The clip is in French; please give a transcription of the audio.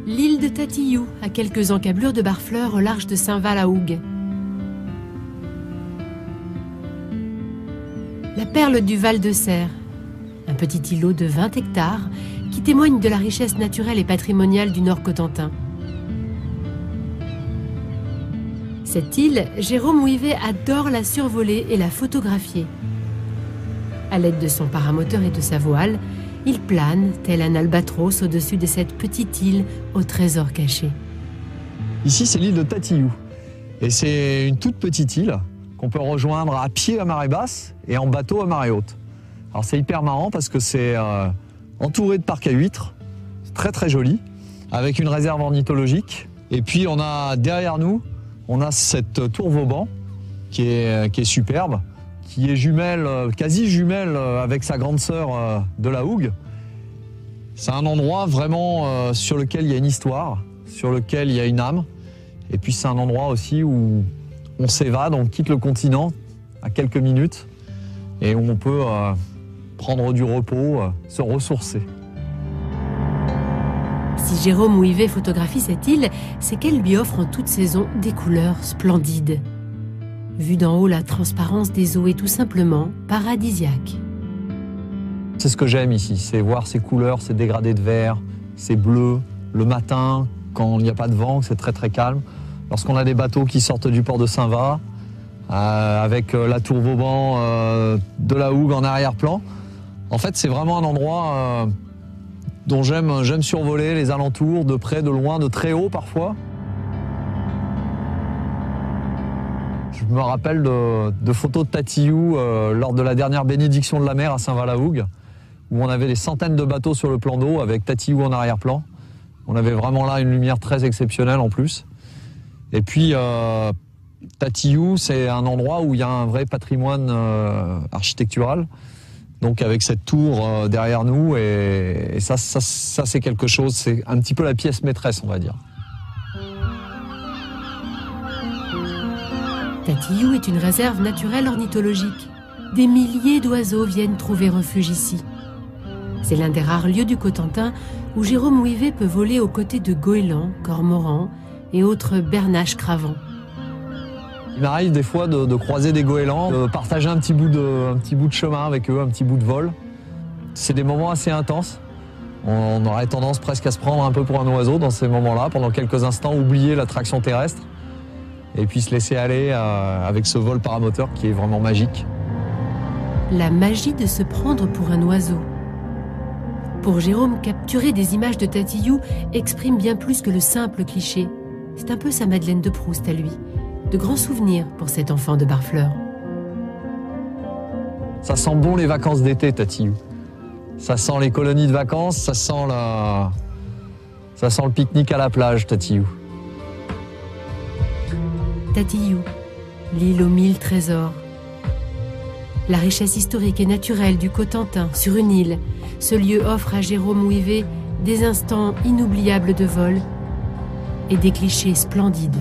L'île de Tatillou, à quelques encablures de Barfleur au large de Saint-Val-à-Hougue. La perle du Val de Serre, un petit îlot de 20 hectares qui témoigne de la richesse naturelle et patrimoniale du Nord Cotentin. Cette île, Jérôme Ouivet adore la survoler et la photographier. À l'aide de son paramoteur et de sa voile, il plane, tel un albatros, au-dessus de cette petite île au trésor caché. Ici, c'est l'île de Tatillou. Et c'est une toute petite île qu'on peut rejoindre à pied à marée basse et en bateau à marée haute. Alors c'est hyper marrant parce que c'est entouré de parcs à huîtres, c'est très très joli, avec une réserve ornithologique. Et puis on a derrière nous, on a cette tour Vauban qui est superbe, qui est jumelle, quasi jumelle avec sa grande sœur de la Hougue. C'est un endroit vraiment sur lequel il y a une histoire, sur lequel il y a une âme. Et puis c'est un endroit aussi où on s'évade, on quitte le continent à quelques minutes et où on peut prendre du repos, se ressourcer. Si Jérôme Ouivet photographie cette île, c'est qu'elle lui offre en toute saison des couleurs splendides. Vue d'en haut, la transparence des eaux est tout simplement paradisiaque. C'est ce que j'aime ici, c'est voir ces couleurs, ces dégradés de vert, ces bleus, le matin, quand il n'y a pas de vent, c'est très très calme. Lorsqu'on a des bateaux qui sortent du port de Saint-Va, avec la tour Vauban de la Hougue en arrière-plan, en fait c'est vraiment un endroit dont j'aime survoler les alentours, de près, de loin, de très haut parfois. Je me rappelle de photos de Tatillou lors de la dernière bénédiction de la mer à Saint-Val-à-Hougue, où on avait des centaines de bateaux sur le plan d'eau avec Tatillou en arrière-plan. On avait vraiment là une lumière très exceptionnelle en plus. Et puis Tatillou, c'est un endroit où il y a un vrai patrimoine architectural. Donc avec cette tour derrière nous, et ça c'est quelque chose, c'est un petit peu la pièce maîtresse, on va dire. Tatillou est une réserve naturelle ornithologique. Des milliers d'oiseaux viennent trouver refuge ici. C'est l'un des rares lieux du Cotentin où Jérôme Ouivet peut voler aux côtés de goélands, cormorans et autres bernaches cravants. Il m'arrive des fois de croiser des goélands, de partager un petit bout de chemin avec eux, un petit bout de vol. C'est des moments assez intenses. On aurait tendance presque à se prendre un peu pour un oiseau dans ces moments-là, pendant quelques instants, oublier l'attraction terrestre et puis se laisser aller avec ce vol paramoteur qui est vraiment magique. La magie de se prendre pour un oiseau. Pour Jérôme, capturer des images de Tatillou exprime bien plus que le simple cliché. C'est un peu sa Madeleine de Proust à lui. De grands souvenirs pour cet enfant de Barfleur. Ça sent bon les vacances d'été, Tatillou. Ça sent les colonies de vacances, ça sent le pique-nique à la plage, Tatillou. Tatillou, l'île aux 1000 trésors. La richesse historique et naturelle du Cotentin sur une île, ce lieu offre à Jérôme Ouivet des instants inoubliables de vol et des clichés splendides.